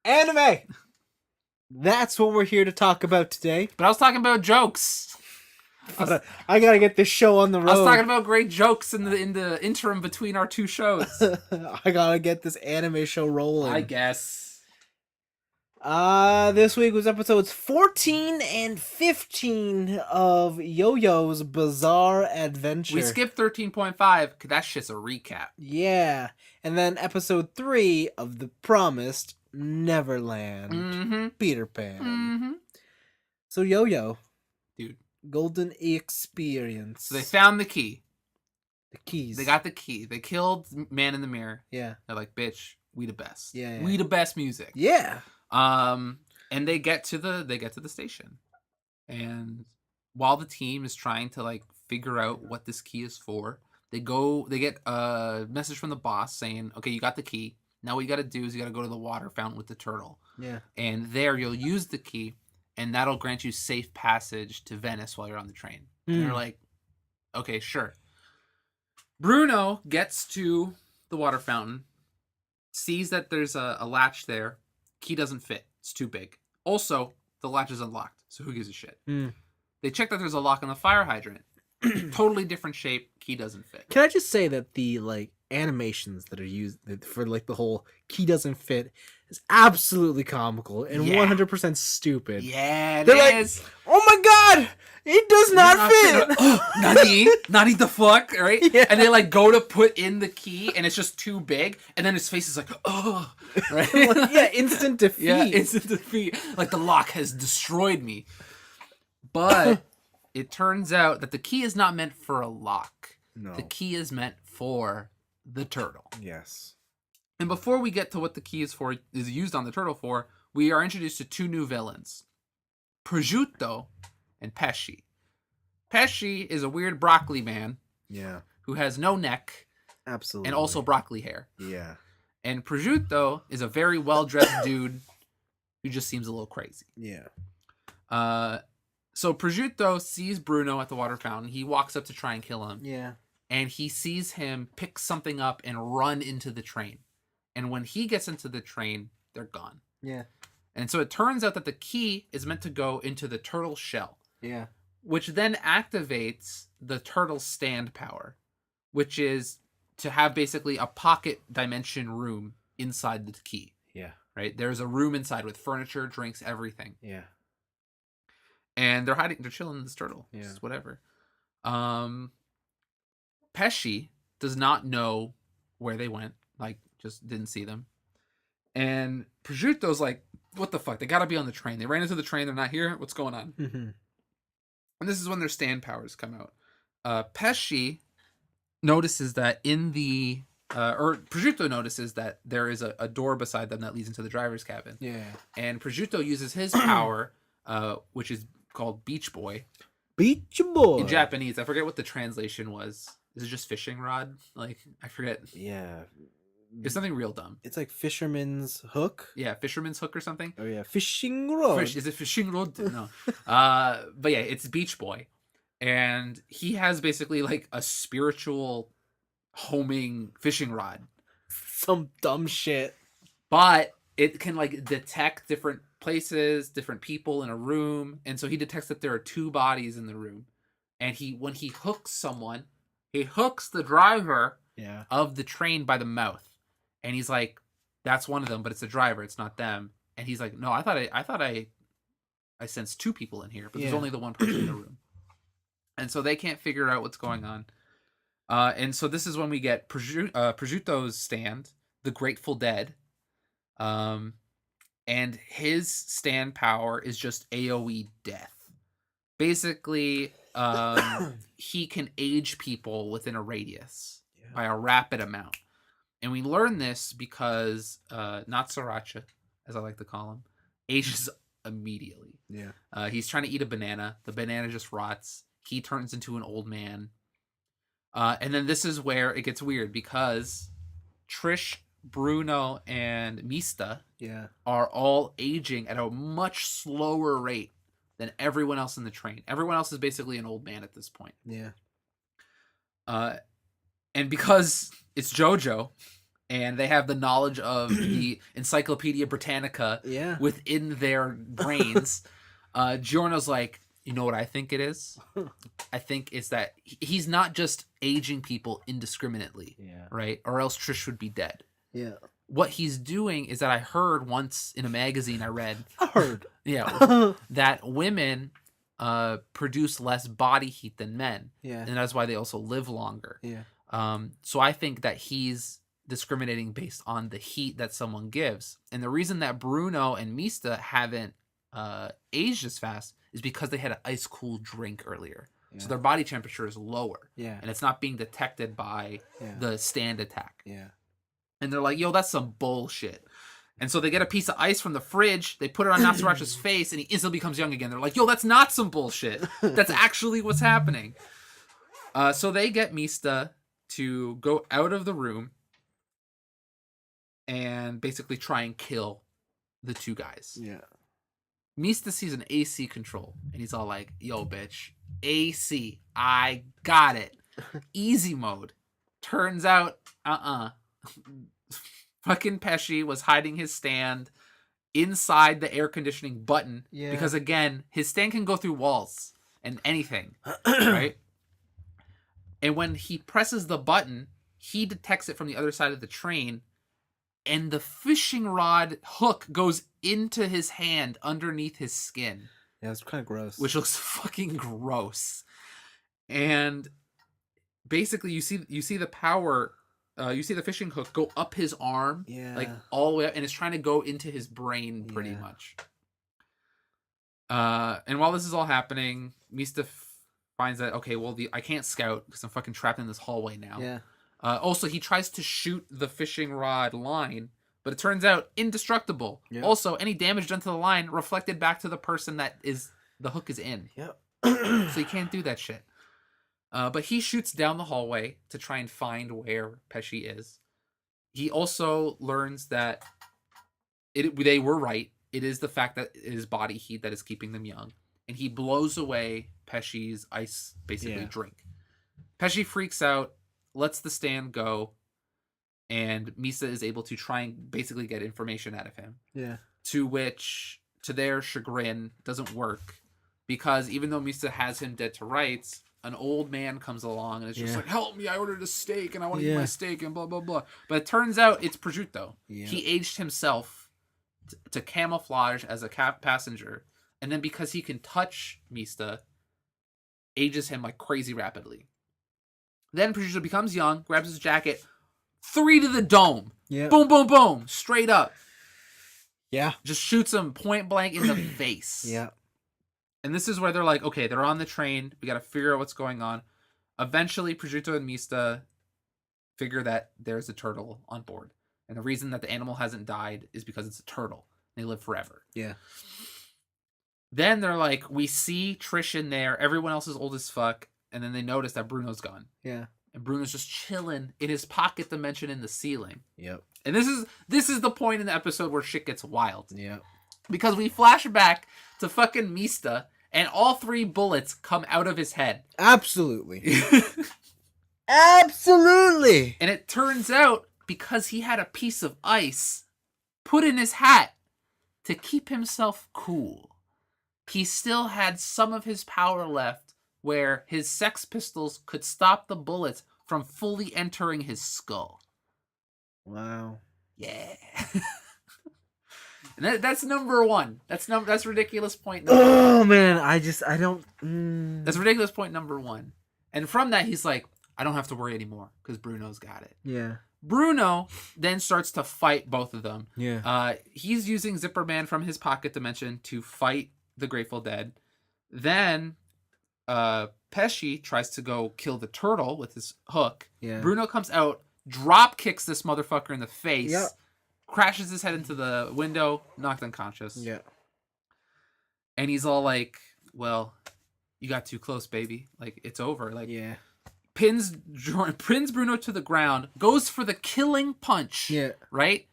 Anime! That's what we're here to talk about today. But I was talking about jokes. I gotta get this show on the road. I was talking about great jokes in the interim between our two shows. I gotta get this anime show rolling. I guess. This week was episodes 14 and 15 of Yo-Yo's Bizarre Adventure. We skipped 13.5 because that shit's a recap. Yeah. And then episode 3 of The Promised Neverland. Mm-hmm. Peter Pan. Mm-hmm. So Yo-Yo. Dude. Golden Experience. So they found the key. The keys. They got the key. They killed Man in the Mirror. Yeah. They're like, bitch, we the best. Yeah. We the best music. Yeah. And they get to the station. And while the team is trying to like figure out what this key is for, they get a message from the boss saying, okay, you got the key. Now what you got to do is you got to go to the water fountain with the turtle. Yeah. And there you'll use the key, and that'll grant you safe passage to Venice while you're on the train. And they're like, okay, sure. Bruno gets to the water fountain, sees that there's a latch there. Key doesn't fit. It's too big. Also, the latch is unlocked, so who gives a shit? They check that there's a lock on the fire hydrant. Totally different shape. Key doesn't fit. Can I just say that the animations that are used for the whole key doesn't fit is absolutely comical and 100% stupid. Yeah, They're is. Oh my god, it does not fit. Nani the fuck, right? Yeah. And they go to put in the key, and it's just too big, and then his face is like, oh, right? Instant defeat. Yeah, instant defeat. Like the lock has destroyed me. But it turns out that the key is not meant for a lock. No. The key is meant for the turtle. Yes. And before we get to what the key is used on the turtle for, we are introduced to two new villains, Prosciutto and Pesci. Pesci is a weird broccoli man. Yeah. Who has no neck. Absolutely. And also broccoli hair. Yeah. And Prosciutto is a very well-dressed dude who just seems a little crazy. Yeah. So Prosciutto sees Bruno at the water fountain. He walks up to try and kill him. Yeah. And he sees him pick something up and run into the train. And when he gets into the train, they're gone. Yeah. And so it turns out that the key is meant to go into the turtle shell. Yeah. Which then activates the turtle stand power, which is to have basically a pocket dimension room inside the key. Yeah. Right? There's a room inside with furniture, drinks, everything. Yeah. And they're chilling in this turtle. Yeah. Just whatever. Pesci does not know where they went. Just didn't see them. And Prosciutto's like, what the fuck? They gotta be on the train. They ran into the train. They're not here. What's going on? Mm-hmm. And this is when their stand powers come out. Pesci notices that Prosciutto notices that there is a door beside them that leads into the driver's cabin. Yeah. And Prosciutto uses his power, which is called Beach Boy. Beach Boy. In Japanese. I forget what the translation was. Is it just fishing rod? I forget. Yeah. It's something real dumb. It's like fisherman's hook. Yeah, fisherman's hook or something. Oh yeah, fishing rod. Is it fishing rod? No. But yeah, it's Beach Boy. And he has basically a spiritual homing fishing rod. Some dumb shit. But it can detect different places, different people in a room. And so he detects that there are two bodies in the room. And when he hooks someone, he hooks the driver of the train by the mouth. And he's like, that's one of them, but it's the driver, it's not them. And he's like, no, I thought I sensed two people in here, but there's only the one person in the room. And so they can't figure out what's going on. And so this is when we get Prosciutto's stand, the Grateful Dead. And his stand power is just AoE death. Basically, he can age people within a radius by a rapid amount. And we learn this because not Sriracha, as I like to call him, ages immediately. Yeah. He's trying to eat a banana. The banana just rots. He turns into an old man. And then this is where it gets weird because Trish, Bruno, and Mista are all aging at a much slower rate than everyone else in the train. Everyone else is basically an old man at this point. Yeah. And because it's JoJo, and they have the knowledge of the Encyclopedia Britannica Yeah. within their brains. Giorno's like, you know what I think it is? I think it's that he's not just aging people indiscriminately, Yeah. right? Or else Trish would be dead. Yeah. What he's doing is that I heard once in a magazine I read, Yeah. that women produce less body heat than men, Yeah. and that's why they also live longer. Yeah. So I think that he's discriminating based on the heat that someone gives, and the reason that Bruno and Mista haven't aged as fast is because they had an ice cool drink earlier, so their body temperature is lower, and it's not being detected by the stand attack. Yeah. And they're like, yo, that's some bullshit. And so they get a piece of ice from the fridge, they put it on Natsurash's face, and he instantly becomes young again. They're like, yo, that's not some bullshit. That's actually what's happening. So they get Mista to go out of the room and basically try and kill the two guys. Yeah. Mista sees an AC control, and he's all like, yo, bitch, AC, I got it. Easy mode. Turns out, fucking Pesci was hiding his stand inside the air conditioning button because, again, his stand can go through walls and anything, right? And when he presses the button, he detects it from the other side of the train, and the fishing rod hook goes into his hand underneath his skin. Yeah, it's kind of gross. Which looks fucking gross. And basically, you see the power. You see the fishing hook go up his arm, like all the way up, and it's trying to go into his brain pretty much. And while this is all happening, Mista finds that, okay, well, I can't scout because I'm fucking trapped in this hallway now. Yeah. Also, he tries to shoot the fishing rod line, but it turns out indestructible. Yep. Also, any damage done to the line reflected back to the person that the hook is in. Yep. So you can't do that shit. But he shoots down the hallway to try and find where Pesci is. He also learns that they were right. It is the fact that it is body heat that is keeping them young. And he blows away Pesci's ice, basically, drink. Pesci freaks out, lets the stand go, and Mista is able to try and basically get information out of him. Yeah. To which, to their chagrin, doesn't work. Because even though Mista has him dead to rights, an old man comes along and is just like, help me, I ordered a steak and I want to eat my steak and blah, blah, blah. But it turns out it's prosciutto. Yeah. He aged himself to camouflage as a passenger. And then because he can touch Mista, ages him like crazy rapidly. Then prosciutto becomes young, grabs his jacket, 3 to the dome. Yeah. Boom, boom, boom. Straight up. Yeah. Just shoots him point blank in the face. Yeah. And this is where they're like, okay, they're on the train. We got to figure out what's going on. Eventually, Prosciutto and Mista figure that there's a turtle on board. And the reason that the animal hasn't died is because it's a turtle. They live forever. Yeah. Then they're like, we see Trish in there. Everyone else is old as fuck. And then they notice that Bruno's gone. Yeah. And Bruno's just chilling in his pocket dimension in the ceiling. Yep. And this is the point in the episode where shit gets wild. Yep. Because we flash back to fucking Mista, and all 3 bullets come out of his head. Absolutely. Absolutely. And it turns out, because he had a piece of ice put in his hat to keep himself cool, he still had some of his power left where his Sex Pistols could stop the bullets from fully entering his skull. Wow. Yeah. And that's number 1. That's ridiculous point number 1. Oh man, I don't. That's ridiculous point number 1. And from that, he's like, I don't have to worry anymore because Bruno's got it. Yeah. Bruno then starts to fight both of them. Yeah. He's using Zipper Man from his pocket dimension to fight the Grateful Dead. Then, Pesci tries to go kill the turtle with his hook. Yeah. Bruno comes out, drop kicks this motherfucker in the face. Yep. Crashes his head into the window, knocked unconscious. Yeah. And he's all like, well, you got too close, baby. Like, it's over. Like, yeah. Pins Bruno to the ground, goes for the killing punch. Yeah. Right?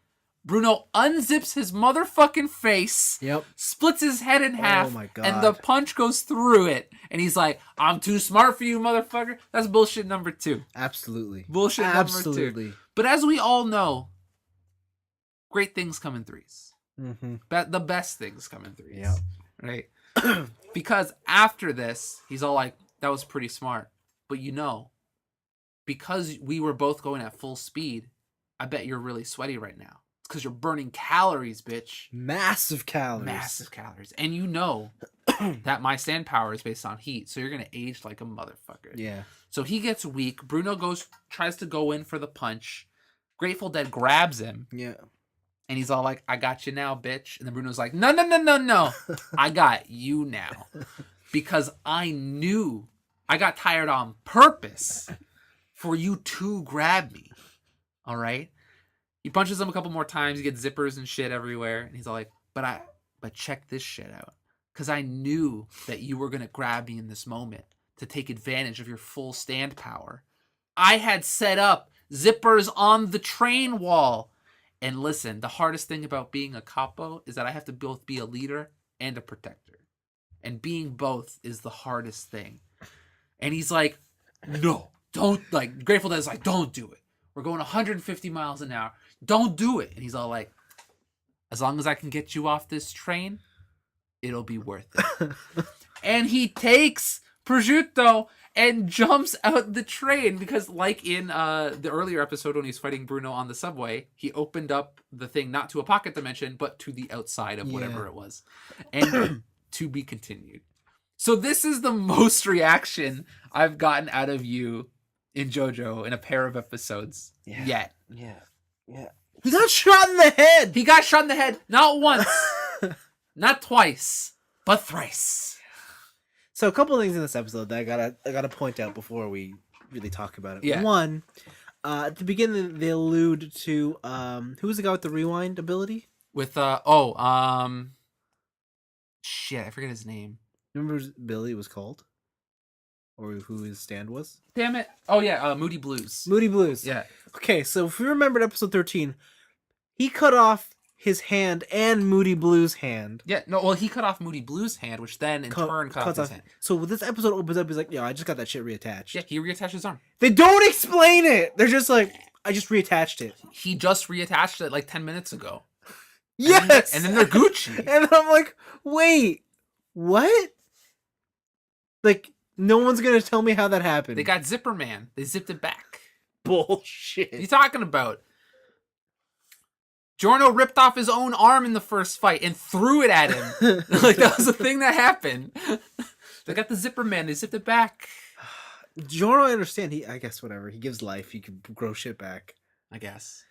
Bruno unzips his motherfucking face. Yep. Splits his head in half. Oh my God. And the punch goes through it. And he's like, I'm too smart for you, motherfucker. That's bullshit number 2. Absolutely. Bullshit number 2. But as we all know, great things come in threes. Mm-hmm. The best things come in threes. Yeah. Right? Because after this, he's all like, that was pretty smart. But because we were both going at full speed, I bet you're really sweaty right now. It's because you're burning calories, bitch. Massive calories. Massive calories. And you know that my stand power is based on heat, so you're going to age like a motherfucker. Yeah. So he gets weak. Bruno tries to go in for the punch. Grateful Dead grabs him. Yeah. And he's all like, I got you now, bitch. And then Bruno's like, no, no, no, no, no. I got you now. Because I knew I got tired on purpose for you to grab me. All right? He punches him a couple more times. He gets zippers and shit everywhere. And he's all like, but check this shit out. Because I knew that you were going to grab me in this moment to take advantage of your full stand power. I had set up zippers on the train wall. And listen, the hardest thing about being a capo is that I have to both be a leader and a protector. And being both is the hardest thing. And he's like, no, don't, like, Grateful Dead's like, don't do it. We're going 150 miles an hour. Don't do it. And he's all like, as long as I can get you off this train, it'll be worth it. And he takes Prosciutto and jumps out the train because, like in the earlier episode when he's fighting Bruno on the subway, he opened up the thing not to a pocket dimension, but to the outside of whatever it was. And to be continued. So this is the most reaction I've gotten out of you in JoJo in a pair of episodes yet. Yeah. He got shot in the head! He got shot in the head not once, not twice, but thrice. So a couple of things in this episode that I gotta point out before we really talk about it. Yeah. One, at the beginning they allude to who was the guy with the rewind ability? With shit, I forget his name. Remember what Billy was called? Or who his stand was? Damn it. Oh yeah, Moody Blues. Moody Blues. Yeah. Okay, so if we remembered episode 13, he cut off his hand and Moody Blues' hand. Yeah, no, well, he cut off Moody Blues' hand, which then in turn cut off his hand. So when this episode opens up, he's like, I just got that shit reattached. Yeah, he reattached his arm. They don't explain it! They're just like, I just reattached it. He just reattached it like 10 minutes ago. Yes! And then they're Gucci. And I'm like, wait, what? Like, no one's gonna tell me how that happened. They got Zipper Man. They zipped it back. Bullshit. What are you talking about? Giorno ripped off his own arm in the first fight and threw it at him. Like, that was a thing that happened. They got the Zipper Man. They zipped it back. Giorno, I understand. I guess whatever. He gives life. He can grow shit back. I guess.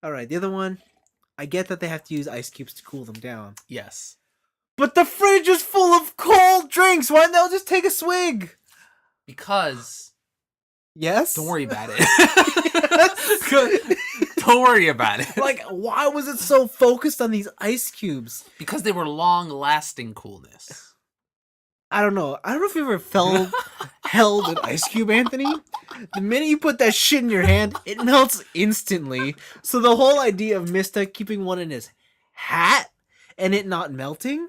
All right. The other one, I get that they have to use ice cubes to cool them down. Yes. But the fridge is full of cold drinks. Why don't they just take a swig? Because. Yes? Don't worry about it. Don't worry about it. Like, why was it so focused on these ice cubes? Because they were long-lasting coolness. I don't know. I don't know if you ever held an ice cube, Anthony. The minute you put that shit in your hand, it melts instantly. So the whole idea of Mista keeping one in his hat and it not melting,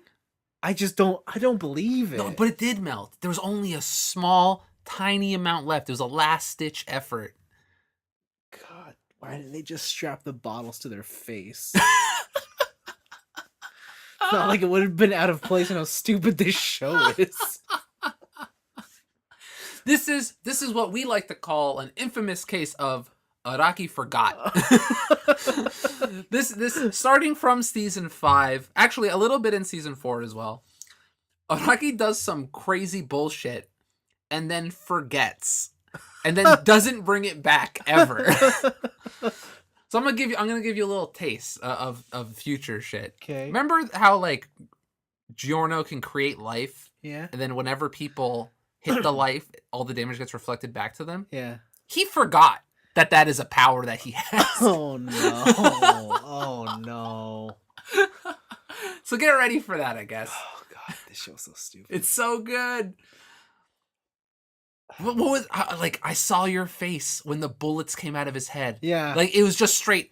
I don't believe it. No, but it did melt. There was only a small, tiny amount left. It was a last-ditch effort. God, why didn't they just strap the bottles to their face? It's not like it would have been out of place and how stupid this show is. This is what we like to call an infamous case of Araki forgot. This starting from season 5, actually a little bit in season 4 as well. Araki does some crazy bullshit and then forgets. And then doesn't bring it back ever. So I'm gonna give you a little taste of future shit. Okay. Remember how like Giorno can create life? Yeah. And then whenever people hit the life, all the damage gets reflected back to them? Yeah. He forgot that is a power that he has. Oh no. Oh no. So get ready for that, I guess. Oh god, this show's so stupid. It's so good. What was like? I saw your face when the bullets came out of his head. Yeah. Like it was just straight.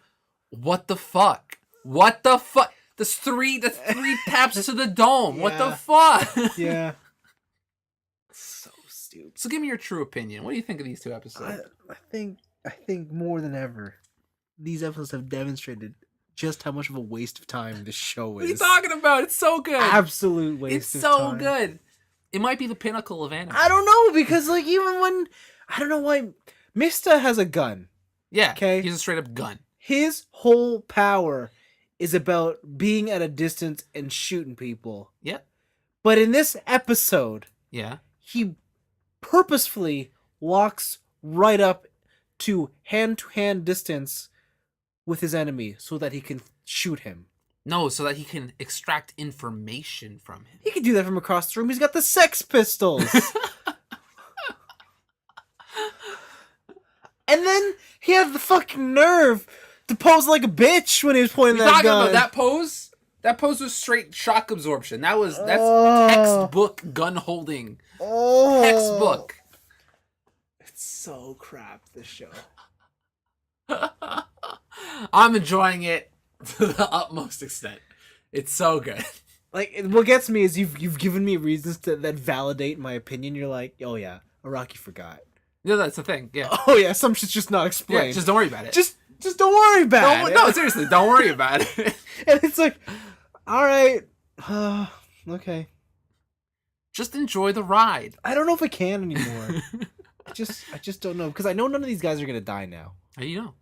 What the fuck? What the fuck? The three taps to the dome. Yeah. What the fuck? Yeah. So stupid. So give me your true opinion. What do you think of these two episodes? I think more than ever, these episodes have demonstrated just how much of a waste of time this show What are you is. talking about? It's so good. Absolute waste It's of so time. good. It might be the pinnacle of anime. I don't know, because like even when I don't know why Mista has a gun. Yeah. Okay. He's a straight up gun. His whole power is about being at a distance and shooting people. Yeah. But in this episode, Yeah. he purposefully walks right up to hand-to-hand distance with his enemy so that he can shoot him. No, so that he can extract information from him. He can do that from across the room. He's got the Sex Pistols. And then he had the fucking nerve to pose like a bitch when he was pointing You're that talking gun. about that pose? That pose was straight shock absorption. That's Oh. textbook gun holding. Oh. Textbook. It's so crap, this show. I'm enjoying it to the utmost extent. It's so good. Like, what gets me is you've given me reasons that validate my opinion. You're like, oh yeah, Araki forgot. No, that's the thing. Yeah. Oh yeah, some shit's just not Yeah, explained. just don't worry about it. Just don't worry about it. No, seriously, don't worry about it. And it's like, all right, okay. Just enjoy the ride. I don't know if I can anymore. I just don't know, because I know none of these guys are gonna die now. How do you know?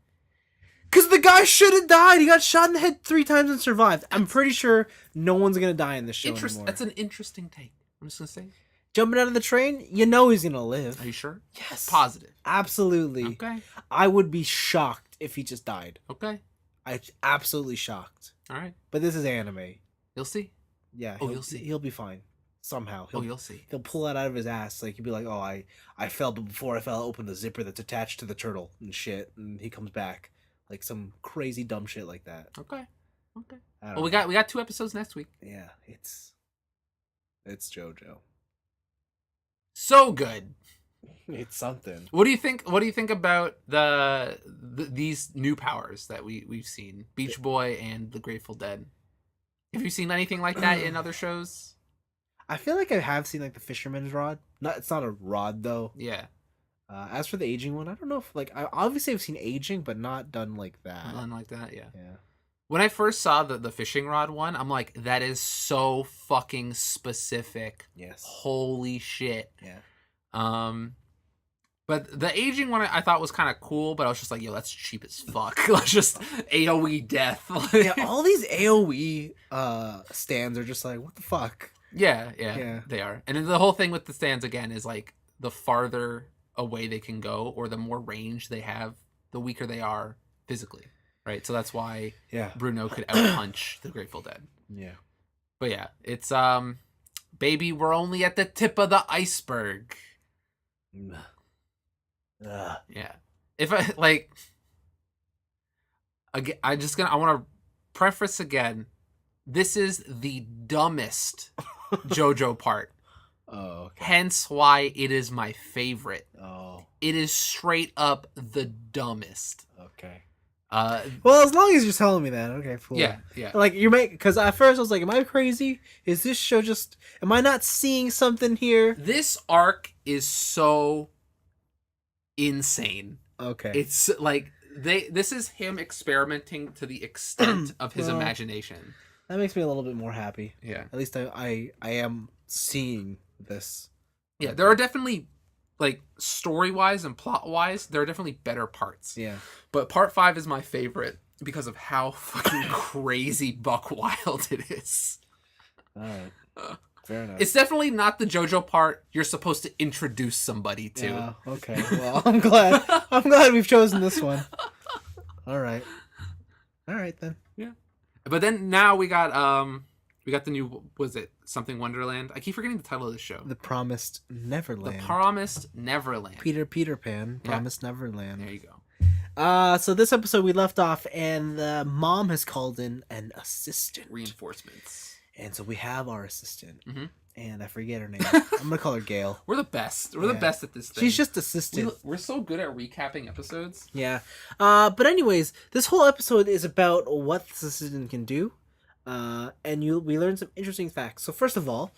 Because the guy should have died. He got shot in the head 3 times and survived. I'm pretty sure no one's gonna die in this show anymore. That's an interesting take. I'm just gonna say. Jumping out of the train, you know he's gonna live. Are you sure? Yes. Positive. Absolutely. Okay. I would be shocked if he just died. Okay. I'm absolutely shocked. All right. But this is anime. You'll see. Yeah. Oh, you'll see. He'll be fine. Somehow. You'll see. He'll pull that out of his ass. Like, he'll be like, oh, I fell, but before I fell, I opened the zipper that's attached to the turtle and shit. And he comes back. Like some crazy dumb shit like that. Okay. Okay. I don't Well, we know. got 2 episodes next week. Yeah, it's JoJo. So good. It's something. What do you think? What do you think about these new powers that we've seen? Beach Boy and the Grateful Dead. Have you seen anything like that in other shows? I feel like I have seen like the Fisherman's Rod. It's not a rod though. Yeah. As for the aging one, I don't know if like I obviously have seen aging, but not done like that. Nothing like that. Yeah. Yeah. When I first saw the fishing rod one, I'm like, that is so fucking specific. Yes. Holy shit. Yeah. But the aging one I thought was kind of cool, but I was just like, yo, that's cheap as fuck. Let's just AoE death. Yeah. All these AoE stands are just like, what the fuck? Yeah, Yeah. they are. And then the whole thing with the stands again is like the farther away they can go or the more range they have, the weaker they are physically. Right? So that's why Yeah. Bruno could outpunch the Grateful Dead. Yeah. But yeah, it's baby, we're only at the tip of the iceberg. Yeah. If I like again, I want to preface again. This is the dumbest JoJo part. Oh, okay. Hence why it is my favorite. Oh, It is straight up the dumbest. okay. Well, as long as you're telling me that, okay, cool. yeah. Like because at first I was like, am I crazy? Is this show just? Am I not seeing something here? This arc is so insane. Okay. It's like this is him experimenting to the extent of his Well, imagination. That makes me a little bit more happy. Yeah. At least I am seeing this. Yeah, there are definitely like story-wise and plot-wise, there are definitely better parts. Yeah. But part 5 is my favorite because of how fucking crazy buck wild it is. All right. Fair enough. It's definitely not the JoJo part you're supposed to introduce somebody to. Yeah, okay. Well, I'm glad we've chosen this one. All right then. Yeah. But then now we got the new, was it Something Wonderland? I keep forgetting the title of the show. The Promised Neverland. The Promised Neverland. Peter Pan, Yeah. Promised Neverland. There you go. So this episode we left off, and the mom has called in an assistant. Reinforcements. And so we have our assistant. Mhm. And I forget her name. I'm gonna call her Gail. We're the best. We're the Yeah. best at this thing. She's just assistant. We're so good at recapping episodes. Yeah. But anyways, this whole episode is about what this assistant can do. And we learn some interesting facts. So first of all,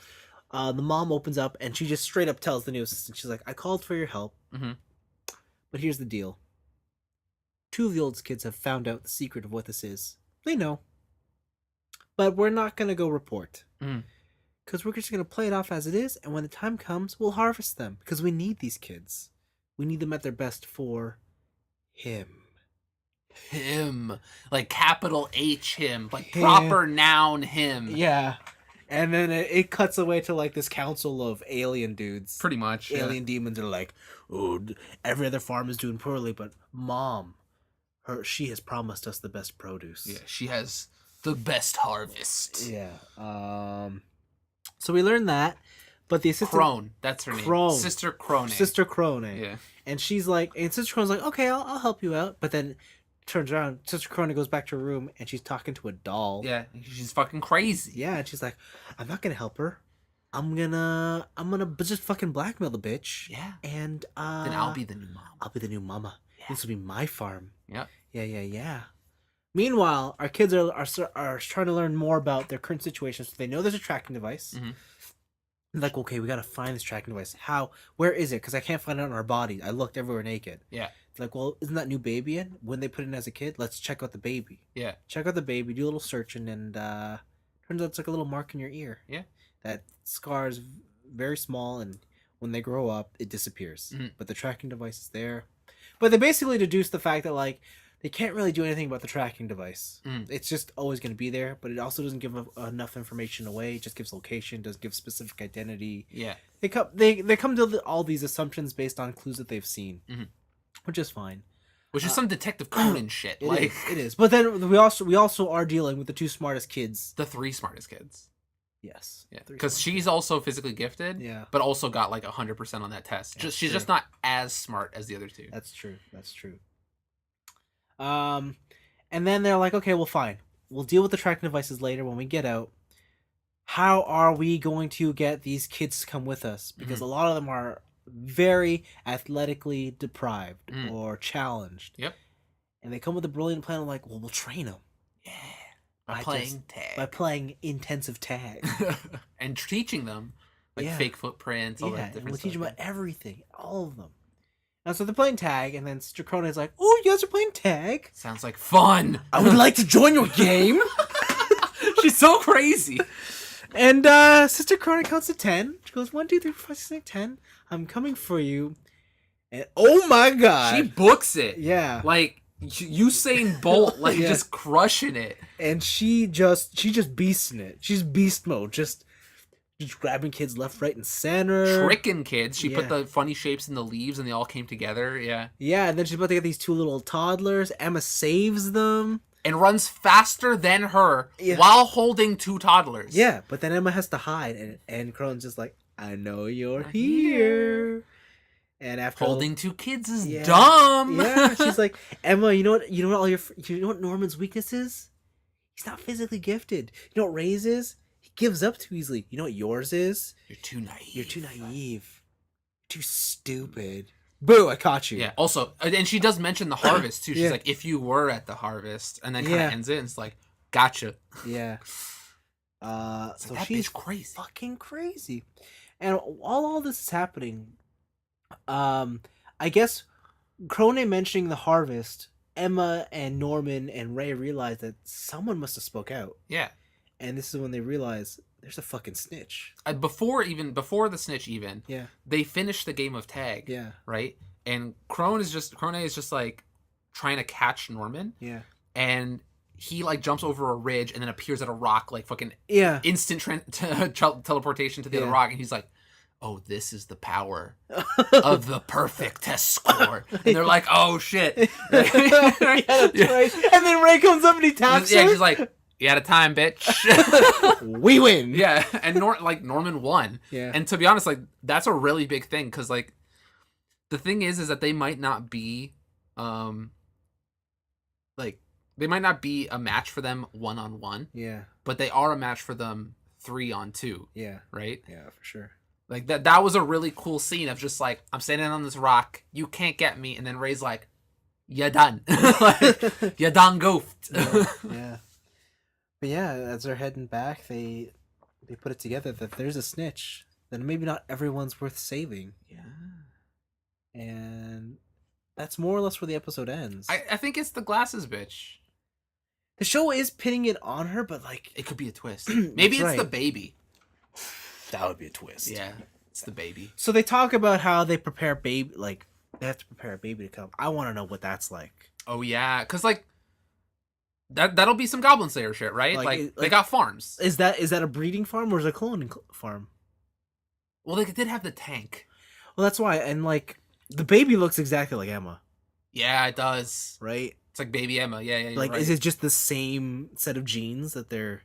the mom opens up and she just straight up tells the new assistant, she's like, I called for your help, Mhm. but here's the deal. two of the oldest kids have found out the secret of what this is. They know. But we're not going to go report. Because we're just going to play it off as it is, and when the time comes, we'll harvest them. Because we need these kids. We need them at their best for him. Him. Like capital H him. Like proper noun him. Yeah. And then it cuts away to like this council of alien dudes. Pretty much. Alien demons are like, oh, every other farm is doing poorly, but Mom, she has promised us the best produce. Yeah, she has the best harvest. Yeah. So we learned that, but the assistant... Crone, that's her name. Sister Crone. Sister Crone. Yeah. And she's like, and Sister Crone's like, okay, I'll help you out. But then turns around, Sister Crone goes back to her room, and she's talking to a doll. Yeah, she's fucking crazy. Yeah, and she's like, I'm not gonna help her. I'm gonna just fucking blackmail the bitch. Yeah. And then I'll be the new mom. I'll be the new mama. Yeah. This will be my farm. Yep. Yeah. Meanwhile, our kids are trying to learn more about their current situation. So they know there's a tracking device. They're like, okay, we gotta find this tracking device. How? Where is it? Because I can't find it on our body. I looked everywhere naked. Yeah. They're like, well, isn't that new baby in? When they put it in as a kid, let's check out the baby. Yeah. Check out the baby, do a little searching, and turns out it's like a little mark in your ear. Yeah. That scar is very small, and when they grow up, it disappears. But the tracking device is there. But they basically deduce the fact that, like, they can't really do anything about the tracking device. It's just always going to be there, but it also doesn't give enough information away. It just gives location, doesn't give specific identity. Yeah. They come to all these assumptions based on clues that they've seen, which is fine. Which is some Detective Conan shit. It is. But then we also are dealing with the two smartest kids. The three smartest kids. Yes. Yeah. Because she's also physically gifted. Yeah. But also got like 100% on that test. She's just not as smart as the other two. That's true. And then they're like, okay, well, fine. We'll deal with the tracking devices later when we get out. How are we going to get these kids to come with us? Because a lot of them are very athletically deprived or challenged. Yep. And they come with a brilliant plan of like, well, we'll train them. Yeah. By playing tag. By playing intensive tag. And teaching them like fake footprints, all that different and we'll teach stuff. them about everything. All of them. And so they're playing tag, and then Sister Crone is like, oh, you guys are playing tag? Sounds like fun. I would like to join your game. She's so crazy. And Sister Crone counts to 10. She goes, 1, 2, 3, 4, 5, 6, 7, 8, 10. I'm coming for you. And oh my god. She books it. Yeah. Like Usain Bolt, like just crushing it. And she just beasting it. She's beast mode. Just grabbing kids left, right, and center. Tricking kids. She put the funny shapes in the leaves and they all came together. Yeah. Yeah, and then she's about to get these two little toddlers. Emma saves them. And runs faster than her while holding two toddlers. Yeah, but then Emma has to hide. And Crone's just like, I know you're here. And after holding two kids is dumb. Yeah, she's like, Emma, you know what Norman's weakness is? He's not physically gifted. You know what Ray's is? He gives up too easily. You know what yours is? You're too naive. You're too stupid. Boo, I caught you. Yeah, also, and she does mention the harvest, too. She's like, if you were at the harvest, and then kind of ends it, and it's like, gotcha. Yeah. So that she's bitch crazy. Fucking crazy. And while all this is happening, I guess Crone mentioning the harvest, Emma and Norman and Ray realize that someone must have spoke out. Yeah. And this is when they realize there's a fucking snitch. Before the snitch they finished the game of tag. Yeah. Right? And Crone is just like trying to catch Norman. Yeah. And he like jumps over a ridge and then appears at a rock, like fucking instant teleportation to the other rock, and he's like, oh, this is the power of the perfect test score. And they're like, oh shit. That's right. And then Ray comes up and he taps her. Yeah, she's like, you out of time, bitch. We win. Yeah, and Norman won. Yeah. And to be honest, like, that's a really big thing, because like the thing is that they might not be they might not be a match for them 1-on-1. Yeah. But they are a match for them 3-on-2. Yeah. Right? Yeah, for sure. Like that was a really cool scene of just like, I'm standing on this rock, you can't get me, and then Ray's like, you done. Like, you done goofed. Yeah. But yeah, as they're heading back, they put it together that there's a snitch. Then maybe not everyone's worth saving. Yeah. And That's more or less where the episode ends. I think it's the glasses bitch. The show is pinning it on her, but like It could be a twist. Maybe it's the right. baby. That would be a twist. Yeah, it's the baby. So they talk about how they prepare baby, like they have to prepare a baby to come. I want to know what that's like. Oh yeah, because like that'll be some Goblin Slayer shit, right? Like they got farms. Is that a breeding farm or is it a cloning farm? Well, they did have the tank. Well, that's why. And like the baby looks exactly like Emma. Yeah, it does. Right. It's like baby Emma. Yeah. Like, right. is it just the same set of genes that they're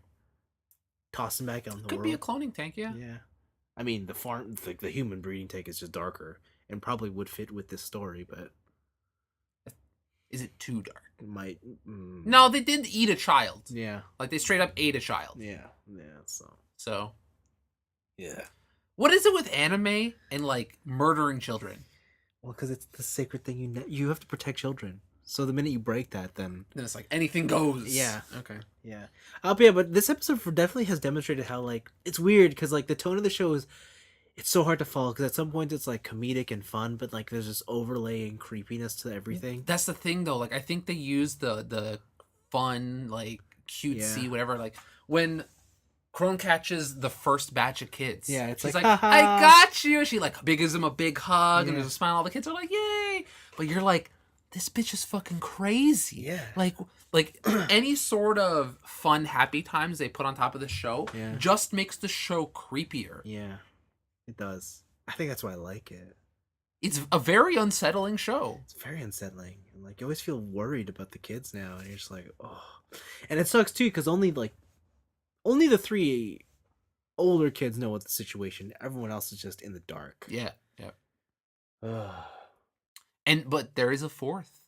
tossing back on the Could world? be a cloning tank. Yeah. Yeah. I mean, the farm, the human breeding tank is just darker and probably would fit with this story, but is it too dark? it might. No, they did eat a child. Yeah. Like they straight up ate a child. Yeah. So. Yeah. What is it with anime and like murdering children? Well, because it's the sacred thing you have to protect children. So the minute you break that, then it's like anything goes. Yeah. Okay. Yeah. But this episode definitely has demonstrated how like it's weird because like the tone of the show is it's so hard to follow because at some point it's like comedic and fun, but like there's this overlaying creepiness to everything. That's the thing though. Like I think they use the fun like cutesy whatever like when Crone catches the first batch of kids. Yeah, it's she's like I got you. She like gives him a big hug and Yeah. there's a smile. All the kids are like, yay! But you're like, this bitch is fucking crazy. Yeah. Like any sort of fun, happy times they put on top of the show just makes the show creepier. Yeah, it does. I think that's why I like it. It's a very unsettling show. It's very unsettling. And like you always feel worried about the kids now, and you're just like, oh. And it sucks too because only the 3 older kids know what the situation. Everyone else is just in the dark. Yeah. Ugh. But there is a 4th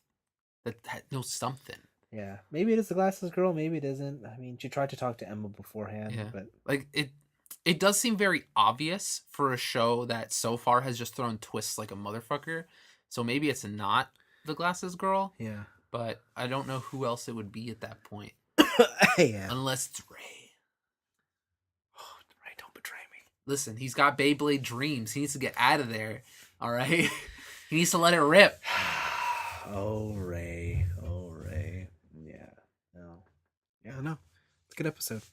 that knows something. Yeah, maybe it is the glasses girl. Maybe it isn't. I mean, she tried to talk to Emma beforehand, but like it does seem very obvious for a show that so far has just thrown twists like a motherfucker. So maybe it's not the glasses girl. Yeah, but I don't know who else it would be at that point. Yeah, unless it's Ray. Oh, Ray, don't betray me. Listen, he's got Beyblade dreams. He needs to get out of there. All right, he needs to let it rip. Oh Ray. Yeah, no. It's a good episode.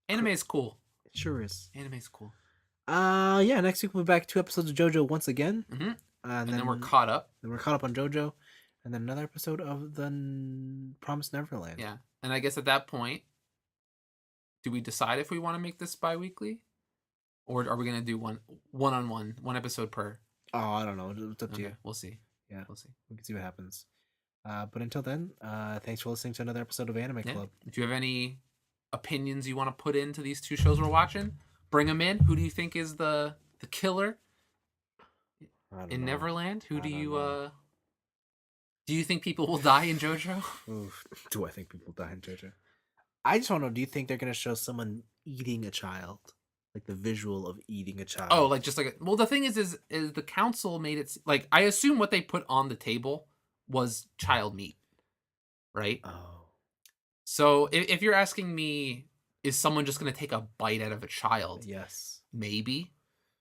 Anime is cool. It sure is. Anime is cool. Yeah, next week we'll be back 2 episodes of JoJo once again. Mm-hmm. And then we're caught up. Then we're caught up on JoJo. And then another episode of the Promised Neverland. Yeah. And I guess at that point, do we decide if we want to make this bi-weekly? Or are we going to do one-on-one, one episode per? Oh, I don't know. It's up to you. We'll see. Yeah. We'll see. We can see what happens. But until then, thanks for listening to another episode of Anime Club. If you have any opinions you want to put into these 2 shows we're watching, bring them in. Who do you think is the killer in Neverland? Who do you think people will die in JoJo? Oof. Do I think people die in JoJo? I just want to know, do you think they're going to show someone eating a child? Like the visual of eating a child? Oh, like just like... Well, the thing is the council made it... Like, I assume what they put on the table was child meat, right? Oh. So if you're asking me, is someone just going to take a bite out of a child? Yes. Maybe.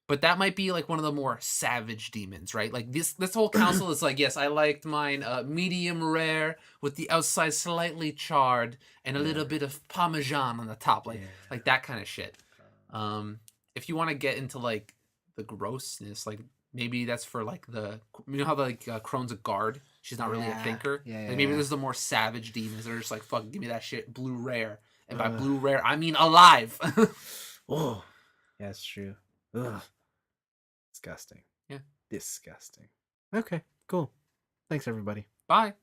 But that might be like one of the more savage demons, right? Like this whole council is like, yes, I liked mine medium rare with the outside slightly charred and a little bit of Parmesan on the top, like that kind of shit. If you want to get into like the grossness, like maybe that's for like how like Crone's a guard. She's not really a thinker. Like maybe there's the more savage demons that are just like, fuck, give me that shit blue rare. And by blue rare, I mean alive. Oh, yeah, it's true. Ugh. Disgusting. Yeah. Disgusting. Okay, cool. Thanks, everybody. Bye.